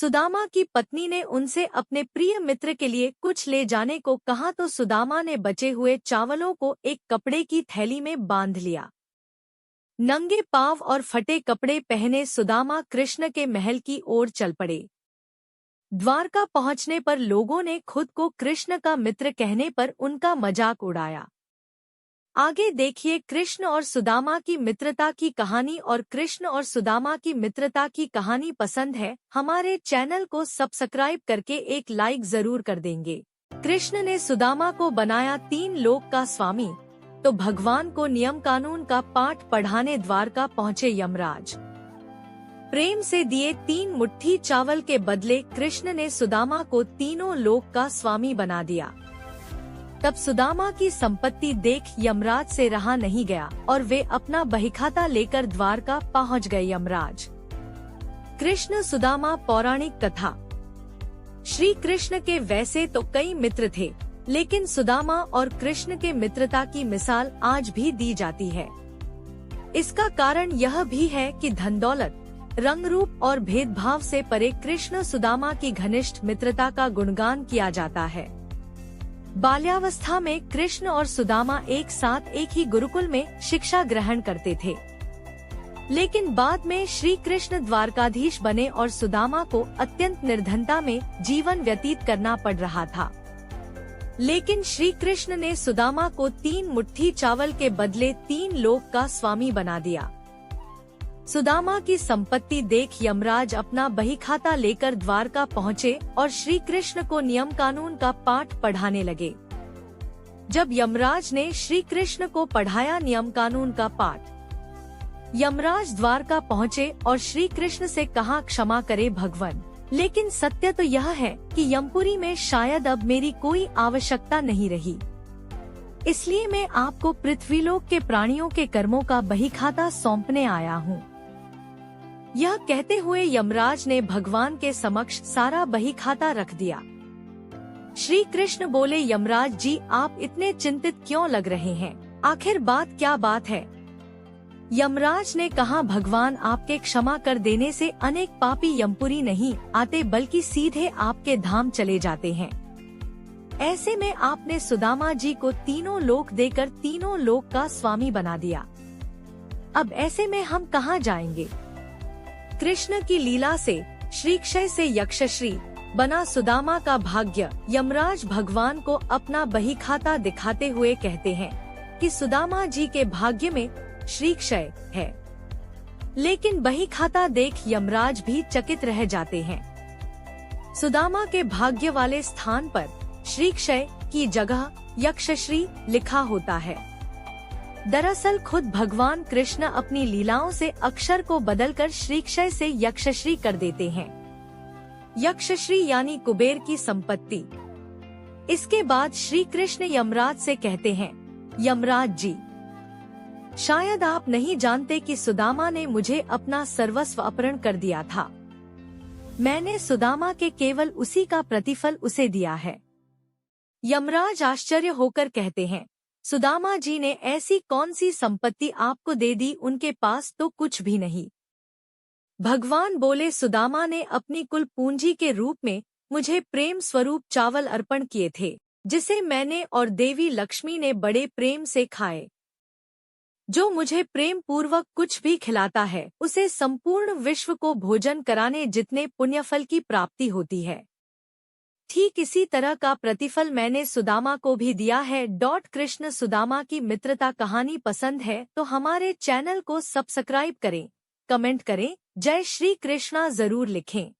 सुदामा की पत्नी ने उनसे अपने प्रिय मित्र के लिए कुछ ले जाने को कहा तो सुदामा ने बचे हुए चावलों को एक कपड़े की थैली में बांध लिया। नंगे पांव और फटे कपड़े पहने सुदामा कृष्ण के महल की ओर चल पड़े। द्वारका पहुंचने पर लोगों ने खुद को कृष्ण का मित्र कहने पर उनका मजाक उड़ाया। आगे देखिए कृष्ण और सुदामा की मित्रता की कहानी। और कृष्ण और सुदामा की मित्रता की कहानी पसंद है हमारे चैनल को सब्सक्राइब करके एक लाइक जरूर कर देंगे। कृष्ण ने सुदामा को बनाया 3 लोक का स्वामी, तो भगवान को नियम कानून का पाठ पढ़ाने द्वारका पहुँचे यमराज। प्रेम से दिए 3 मुट्ठी चावल के बदले कृष्ण ने सुदामा को तीनों लोक का स्वामी बना दिया। तब सुदामा की संपत्ति देख यमराज से रहा नहीं गया और वे अपना बहीखाता लेकर द्वारका पहुंच गए। यमराज कृष्ण सुदामा पौराणिक कथा। श्री कृष्ण के वैसे तो कई मित्र थे, लेकिन सुदामा और कृष्ण के मित्रता की मिसाल आज भी दी जाती है। इसका कारण यह भी है कि धन दौलत, रंग रूप और भेदभाव से परे कृष्ण सुदामा की घनिष्ठ मित्रता का गुणगान किया जाता है। बाल्यावस्था में कृष्ण और सुदामा एक साथ एक ही गुरुकुल में शिक्षा ग्रहण करते थे, लेकिन बाद में श्री कृष्ण द्वारकाधीश बने और सुदामा को अत्यंत निर्धनता में जीवन व्यतीत करना पड़ रहा था। लेकिन श्री कृष्ण ने सुदामा को 3 मुट्ठी चावल के बदले 3 लोक का स्वामी बना दिया। सुदामा की संपत्ति देख यमराज अपना बहीखाता लेकर द्वारका पहुँचे और श्री कृष्ण को नियम कानून का पाठ पढ़ाने लगे। जब यमराज ने श्री कृष्ण को पढ़ाया नियम कानून का पाठ, यमराज द्वारका पहुँचे और श्री कृष्ण से कहा, क्षमा करे भगवान, लेकिन सत्य तो यह है कि यमपुरी में शायद अब मेरी कोई आवश्यकता नहीं रही, इसलिए मैं आपको पृथ्वीलोक के प्राणियों के कर्मों का बहीखाता सौंपने आया हूँ। यह कहते हुए यमराज ने भगवान के समक्ष सारा बहीखाता रख दिया। श्री कृष्ण बोले, यमराज जी आप इतने चिंतित क्यों लग रहे हैं, आखिर क्या बात है? यमराज ने कहा, भगवान आपके क्षमा कर देने से अनेक पापी यमपुरी नहीं आते बल्कि सीधे आपके धाम चले जाते हैं। ऐसे में आपने सुदामा जी को तीनों लोक देकर तीनों लोक का स्वामी बना दिया। अब ऐसे में हम कहाँ जाएंगे? कृष्ण की लीला से श्रीक्षय से यक्षश्री बना सुदामा का भाग्य। यमराज भगवान को अपना बहीखाता दिखाते हुए कहते हैं कि सुदामा जी के भाग्य में श्रीक्षय है, लेकिन बहीखाता देख यमराज भी चकित रह जाते हैं। सुदामा के भाग्य वाले स्थान पर श्रीक्षय की जगह यक्षश्री लिखा होता है। दरअसल खुद भगवान कृष्ण अपनी लीलाओं से अक्षर को बदलकर श्रीक्षय से यक्षश्री कर देते हैं। यक्षश्री यानी कुबेर की संपत्ति। इसके बाद श्री कृष्ण यमराज से कहते हैं, यमराज जी शायद आप नहीं जानते कि सुदामा ने मुझे अपना सर्वस्व अपहरण कर दिया था। मैंने सुदामा के केवल उसी का प्रतिफल उसे दिया है। यमराज आश्चर्य होकर कहते हैं, सुदामा जी ने ऐसी कौन सी संपत्ति आपको दे दी, उनके पास तो कुछ भी नहीं। भगवान बोले, सुदामा ने अपनी कुल पूंजी के रूप में मुझे प्रेम स्वरूप चावल अर्पण किए थे, जिसे मैंने और देवी लक्ष्मी ने बड़े प्रेम से खाए। जो मुझे प्रेम पूर्वक कुछ भी खिलाता है उसे संपूर्ण विश्व को भोजन कराने जितने पुण्यफल की प्राप्ति होती है, ठीक इसी तरह का प्रतिफल मैंने सुदामा को भी दिया है। कृष्ण सुदामा की मित्रता कहानी पसंद है तो हमारे चैनल को सब्सक्राइब करें, कमेंट करें, जय श्री कृष्णा जरूर लिखें।